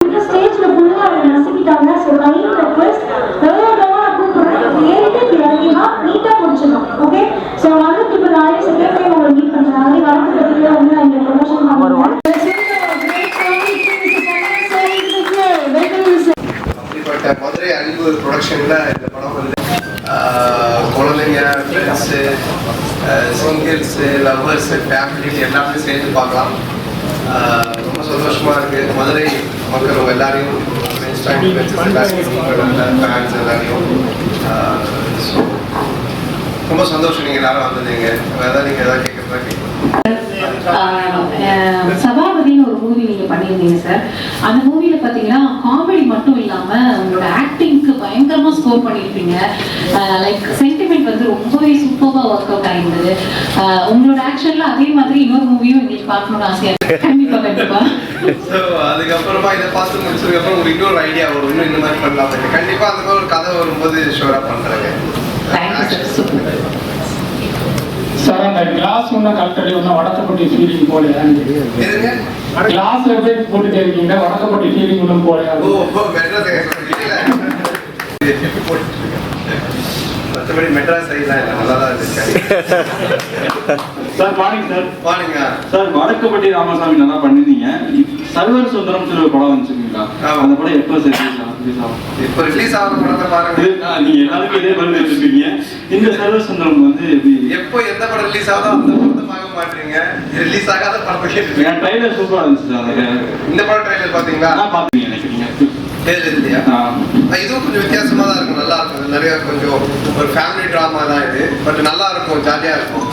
இந்த ஸ்டேஜ்ல ஃபுல்லா அவங்க நசுக்கிட்டாங்க. ஸோ கைண்ட் ரெக்வெஸ்ட் நீட்டா முடிச்சிடணும். ஓகே, ஸோ வந்து இப்போ நாளைக்கு செகண்ட் டைம் உங்களை மீட் பண்ணுறேன். நாளைக்கு வரதுக்கு வந்து நான் இங்கே ப்ரொமோஷன் பண்ணுவேன். மதுரை அன்பு ப்ரொடக்ஷன்ல இந்த படம் வந்து குழந்தைங்க, ஃப்ரெண்ட்ஸு, சிங்கிள்ஸு, லவ்வர்ஸு, ஃபேமிலி எல்லாமே சேர்ந்து பார்க்கலாம். ரொம்ப சந்தோஷமா இருக்கு. மதுரை மக்கள் எல்லாரையும் ஃபேன்ஸ் எல்லாரையும் ரொம்ப சந்தோஷம். நீங்க எல்லாரும் வந்ததுங்க. அதான் நீங்க ஏதாவது கேட்கறதா கேட்கணும். சபாபதினு ஒரு மூவி நீங்க பண்ணியிருந்தீங்க சார். அந்த மூவில பாத்தீங்கன்னா காமெடி மட்டும் இல்லாம உங்களோட ஆக்டிங்க்கு பயங்கரமா ஸ்கோர் பண்ணியிருப்பீங்க. லைக் சென்டிமெண்ட் வந்து ரொம்பவே சூப்பரா ஒர்க் அவுட் ஆயிருந்தது. உங்களோட ஆக்ஷன்ல அதே மாதிரி இன்னொரு மூவியும் எங்களுக்கு பார்க்கணும்னு ஆசையா இருக்கு. கண்டிப்பா கண்டிப்பா. அதுக்கப்புறமா இதை பார்த்து முடிச்சதுக்கு அப்புறம் உங்களுக்கு இன்னொரு ஐடியா வரும், இன்னும் இந்த மாதிரி பண்ணலாம். கண்டிப்பா அந்த மாதிரி ஒரு கதை வரும்போது ஷோரா பண்றாங்க. சார், அந்த கிளாஸ் ஒன்றும் கலெக்டர் ஒன்றும் வடக்கப்பட்டி ஃபீலிங் போலையா? கிளாஸ் எப்படி போட்டுட்டே இருக்கீங்க? வடக்கப்பட்டி ஃபீலிங் ஒன்றும் போலையா? மற்றபடி மெட்ராஸ் சைட்லாம் இல்லை, நல்லா தான் இருக்கு. Sir morning sir. மார்னிங்கா சார், வடக்கப்பட்டி ராமசாமி நல்லா பண்ணிருந்தீங்க. சர்வர் சுந்தரம் சொல்லி ஒரு படம் வந்துச்சுங்களா? அந்த படம் எப்போ சார் ரிலீஸ் ஆகும்? இப்போ ரிலீஸ் ஆகிற படத்தை பாருங்க. நீங்க எல்லாருக்கும் இதே பதில் வச்சிருக்கீங்க. இந்த சர்வர் சுந்தரம் வந்து எப்போ எந்த படம் ரிலீஸ் ஆகுதோ அந்த படத்தை பார்க்க மாட்டீங்க. ரிலீஸ் ஆகாத படத்தை கேட்டு. ட்ரைலர் சூப்பரா இருந்துச்சு சார். இந்த படம் ட்ரைலர் பாத்தீங்களா? பாத்தீங்க நினைக்கிறீங்க. இதுவும் கொஞ்சம் வித்தியாசமா தான் இருக்கும், நல்லா இருக்கும். நிறைய கொஞ்சம் ஒரு ஃபேமிலி ட்ராமா தான் இது. பட் நல்லா இருக்கும், ஜாலியா இருக்கும்,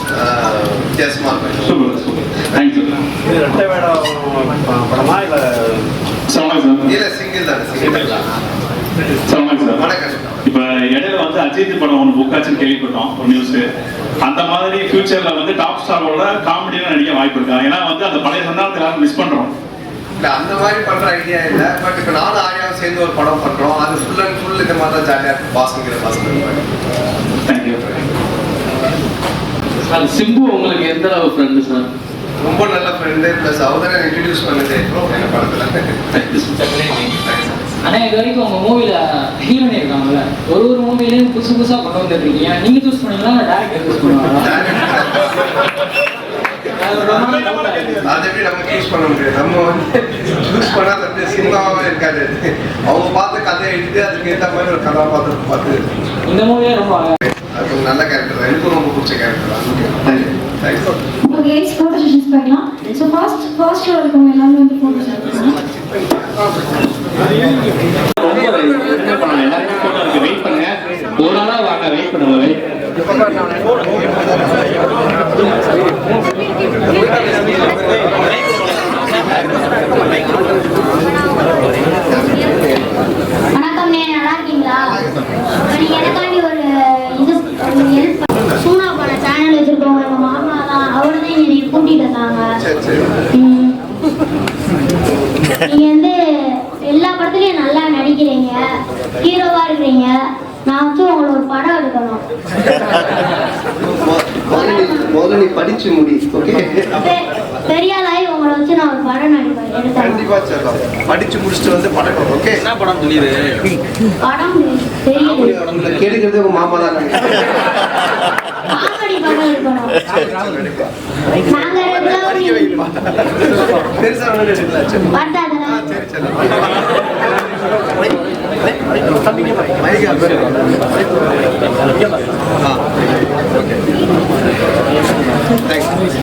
வித்தியாசமா இருக்கும். Super super. தேங்க்யூ. இது ரெட்டை வேடம் படமா இல்ல இல்ல சிங்கிள் தான்? சிங்கிள் தான். வணக்கம். இப்ப இடையில வந்து அஜித் படம் ஒன்று புக் ஆச்சுன்னு கேள்விப்பட்டோம், ஒரு நியூஸ். அந்த மாதிரி ஃபியூச்சர்ல வந்து டாப் ஸ்டாரோட காமெடியா நடிக்க வாய்ப்பு இருக்கா? ஏன்னா வந்து அந்த பழைய சந்தானத்தை எல்லாரும் மிஸ் பண்றோம். இல்ல அந்த மாதிரி பண்ற ஐடியா இல்ல. பட் இப்ப நானும் ஆரியாவும் சேர்ந்து ஒரு படம் பண்றோம். அது ஃபுல் அண்ட் ஃபுல் இந்த மாதிரி தான் ஜாலியா இருக்கும். பாசங்கிற பாசங்க. Thank you sir. சிம்பு உங்களுக்கு எந்த அளவு ஃப்ரெண்டு சார்? ரொம்ப நல்ல ஃப்ரெண்டு. பிளஸ் அவரை இன்ட்ரடியூஸ் பண்ணது என்ன படத்துல. ஆனா இது வரைக்கும் உங்க மூவில ஹீரோயின் இருக்காங்கல்ல, ஒரு மூவிலையும் புதுசு புதுசா கொண்டு வந்துட்டு இருக்கீங்க. நீங்க சூஸ் பண்ணீங்களா டேரக்டர் சூஸ் பண்ணுவாங்க? அதை எப்படி நம்ம சூஸ் பண்ண முடியாது. நம்ம வந்து சூஸ் பண்ணா அது சினிமாவே இருக்காது. அவங்க பார்த்து கதையை எடுத்து அதுக்கு ஏற்ற மாதிரி ஒரு கதாபாத்திரம் பார்த்து. இந்த மூவியே ரொம்ப அது நல்ல கேரக்டர் தான். எனக்கும் ரொம்ப பிடிச்ச கேரக்டர் தான். ஓகே, ஃபோட்டோ செஷன்ஸ் பார்க்கலாம். ஸோ ஃபர்ஸ்ட் ஷோ இருக்கவங்க எல்லாரும் வந்து ஃபோட்டோ செஷன் எல்லாருமே போட்டோ இருக்கு. வெயிட் பண்ணுங்க, ஒரு நாளா வாங்க. வெயிட் பண்ணுங்க. வணக்கம், நல்லா இருக்கீங்களா? நீங்க எனக்காண்டி ஒரு ஹெல்ப் சூனா பட சேனல் வச்சிருக்கோங்க. எங்க மாமா தான், அவரு தான் என்னை கூட்டிட்டு வந்தாங்க. நீங்க வந்து எல்லா படத்துலயும் நல்லா நடிக்கிறீங்க, ஹீரோவா இருக்கிறீங்க. நான் வந்து உங்களை ஒரு படம் எடுக்கணும். முதல்ல நீ படிச்சு முடி. ஓகே, பெரியாளாய் உங்களை வச்சு நான் ஒரு படம் நடிப்பேன். கண்டிப்பா சொல்லலாம். படிச்சு முடிச்சுட்டு வந்து படம். ஓகே, என்ன படம் தெரியுது? படம் தெரியுது. கேட்கறது உங்க மாமா தான். காமெடி படம் எடுக்கணும். நாங்க